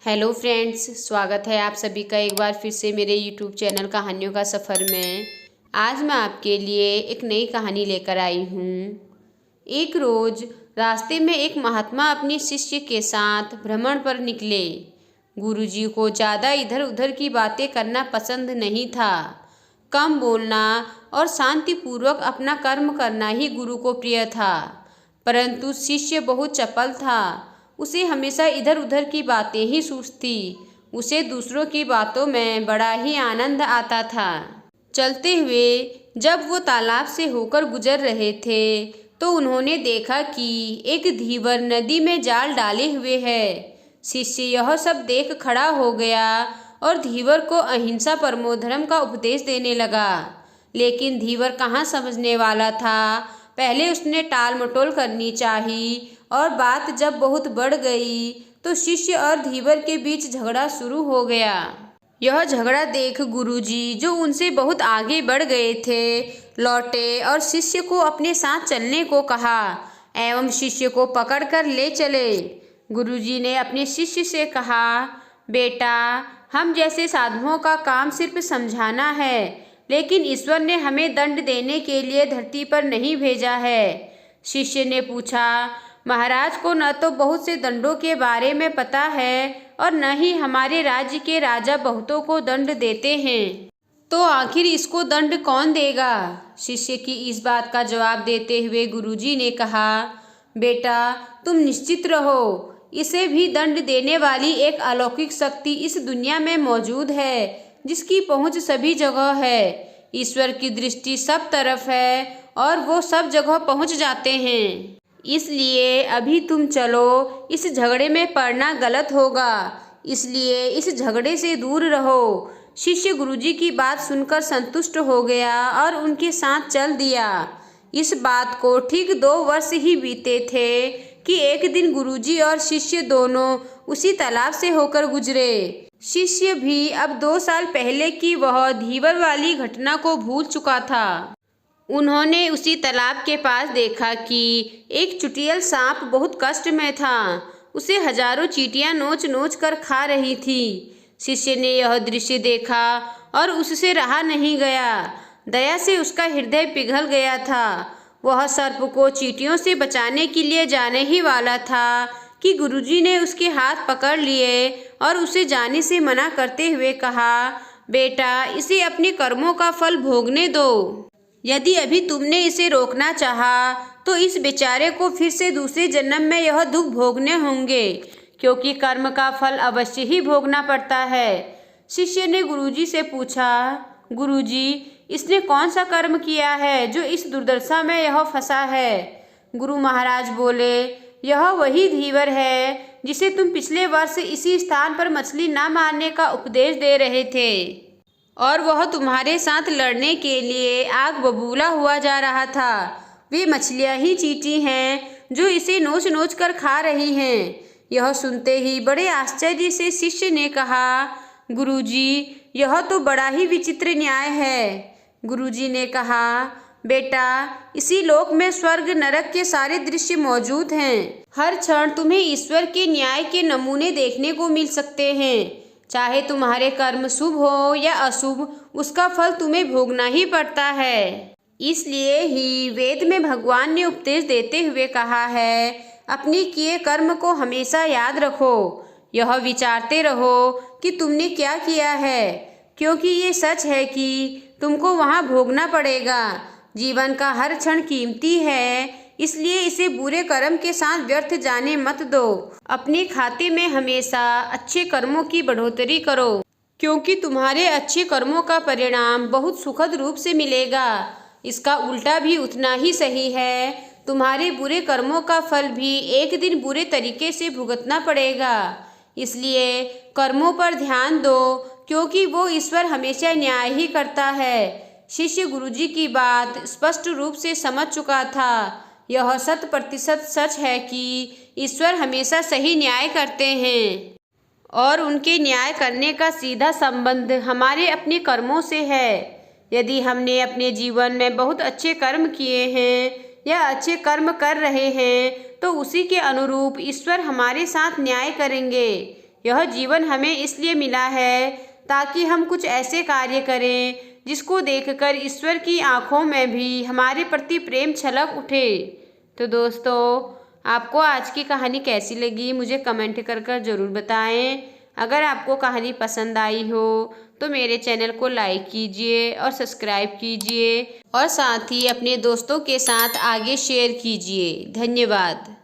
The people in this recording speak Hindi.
हेलो फ्रेंड्स, स्वागत है आप सभी का एक बार फिर से मेरे यूट्यूब चैनल कहानियों का सफ़र में। आज मैं आपके लिए एक नई कहानी लेकर आई हूँ। एक रोज़ रास्ते में एक महात्मा अपने शिष्य के साथ भ्रमण पर निकले। गुरुजी को ज़्यादा इधर उधर की बातें करना पसंद नहीं था। कम बोलना और शांतिपूर्वक अपना कर्म करना ही गुरु को प्रिय था। परंतु शिष्य बहुत चपल था। उसे हमेशा इधर उधर की बातें ही सूझती। उसे दूसरों की बातों में बड़ा ही आनंद आता था। चलते हुए जब वो तालाब से होकर गुजर रहे थे तो उन्होंने देखा कि एक धीवर नदी में जाल डाले हुए है। शिष्य यह सब देख खड़ा हो गया और धीवर को अहिंसा परमो धर्म का उपदेश देने लगा। लेकिन धीवर कहाँ समझने वाला था। पहले उसने टाल मटोल करनी चाहिए और बात जब बहुत बढ़ गई तो शिष्य और धीवर के बीच झगड़ा शुरू हो गया। यह झगड़ा देख गुरुजी, जो उनसे बहुत आगे बढ़ गए थे, लौटे और शिष्य को अपने साथ चलने को कहा एवं शिष्य को पकड़कर ले चले। गुरुजी ने अपने शिष्य से कहा, बेटा, हम जैसे साधुओं का काम सिर्फ समझाना है, लेकिन ईश्वर ने हमें दंड देने के लिए धरती पर नहीं भेजा है। शिष्य ने पूछा, महाराज को न तो बहुत से दंडों के बारे में पता है और न ही हमारे राज्य के राजा बहुतों को दंड देते हैं, तो आखिर इसको दंड कौन देगा। शिष्य की इस बात का जवाब देते हुए गुरुजी ने कहा, बेटा, तुम निश्चित रहो, इसे भी दंड देने वाली एक अलौकिक शक्ति इस दुनिया में मौजूद है, जिसकी पहुंच सभी जगह है। ईश्वर की दृष्टि सब तरफ है और वो सब जगह पहुंच जाते हैं। इसलिए अभी तुम चलो, इस झगड़े में पड़ना गलत होगा, इसलिए इस झगड़े से दूर रहो। शिष्य गुरुजी की बात सुनकर संतुष्ट हो गया और उनके साथ चल दिया। इस बात को ठीक 2 वर्ष ही बीते थे कि एक दिन गुरुजी और शिष्य दोनों उसी तालाब से होकर गुजरे। शिष्य भी अब 2 साल पहले की वह धीवर वाली घटना को भूल चुका था। उन्होंने उसी तालाब के पास देखा कि एक चुटियल सांप बहुत कष्ट में था। उसे हजारों चींटियां नोच नोच कर खा रही थी। शिष्य ने यह दृश्य देखा और उससे रहा नहीं गया। दया से उसका हृदय पिघल गया था। वह सर्प को चींटियों से बचाने के लिए जाने ही वाला था कि गुरुजी ने उसके हाथ पकड़ लिए और उसे जाने से मना करते हुए कहा, बेटा, इसे अपने कर्मों का फल भोगने दो। यदि अभी तुमने इसे रोकना चाहा तो इस बेचारे को फिर से दूसरे जन्म में यह दुख भोगने होंगे, क्योंकि कर्म का फल अवश्य ही भोगना पड़ता है। शिष्य ने गुरुजी से पूछा, गुरुजी, इसने कौन सा कर्म किया है जो इस दुर्दशा में यह फंसा है। गुरु महाराज बोले, यह वही धीवर है जिसे तुम पिछले वर्ष इसी स्थान पर मछली न मारने का उपदेश दे रहे थे, और वह तुम्हारे साथ लड़ने के लिए आग बबूला हुआ जा रहा था। वे मछलियां ही चींटी हैं जो इसे नोच नोच कर खा रही हैं। यह सुनते ही बड़े आश्चर्य से शिष्य ने कहा, गुरुजी, यह तो बड़ा ही विचित्र न्याय है। गुरुजी ने कहा, बेटा, इसी लोक में स्वर्ग नरक के सारे दृश्य मौजूद हैं। हर क्षण तुम्हें ईश्वर के न्याय के नमूने देखने को मिल सकते हैं। चाहे तुम्हारे कर्म शुभ हो या अशुभ, उसका फल तुम्हें भोगना ही पड़ता है। इसलिए ही वेद में भगवान ने उपदेश देते हुए कहा है, अपने किए कर्म को हमेशा याद रखो। यह विचारते रहो कि तुमने क्या किया है, क्योंकि ये सच है कि तुमको वहाँ भोगना पड़ेगा। जीवन का हर क्षण कीमती है, इसलिए इसे बुरे कर्म के साथ व्यर्थ जाने मत दो। अपने खाते में हमेशा अच्छे कर्मों की बढ़ोतरी करो, क्योंकि तुम्हारे अच्छे कर्मों का परिणाम बहुत सुखद रूप से मिलेगा। इसका उल्टा भी उतना ही सही है, तुम्हारे बुरे कर्मों का फल भी एक दिन बुरे तरीके से भुगतना पड़ेगा। इसलिए कर्मों पर ध्यान दो, क्योंकि वो ईश्वर हमेशा न्याय ही करता है। शिष्य गुरुजी की बात स्पष्ट रूप से समझ चुका था। यह 100% सच है कि ईश्वर हमेशा सही न्याय करते हैं और उनके न्याय करने का सीधा संबंध हमारे अपने कर्मों से है। यदि हमने अपने जीवन में बहुत अच्छे कर्म किए हैं या अच्छे कर्म कर रहे हैं तो उसी के अनुरूप ईश्वर हमारे साथ न्याय करेंगे। यह जीवन हमें इसलिए मिला है ताकि हम कुछ ऐसे कार्य करें जिसको देखकर ईश्वर की आंखों में भी हमारे प्रति प्रेम छलक उठे। तो दोस्तों, आपको आज की कहानी कैसी लगी मुझे कमेंट कर ज़रूर बताएं। अगर आपको कहानी पसंद आई हो तो मेरे चैनल को लाइक कीजिए और सब्सक्राइब कीजिए और साथ ही अपने दोस्तों के साथ आगे शेयर कीजिए। धन्यवाद।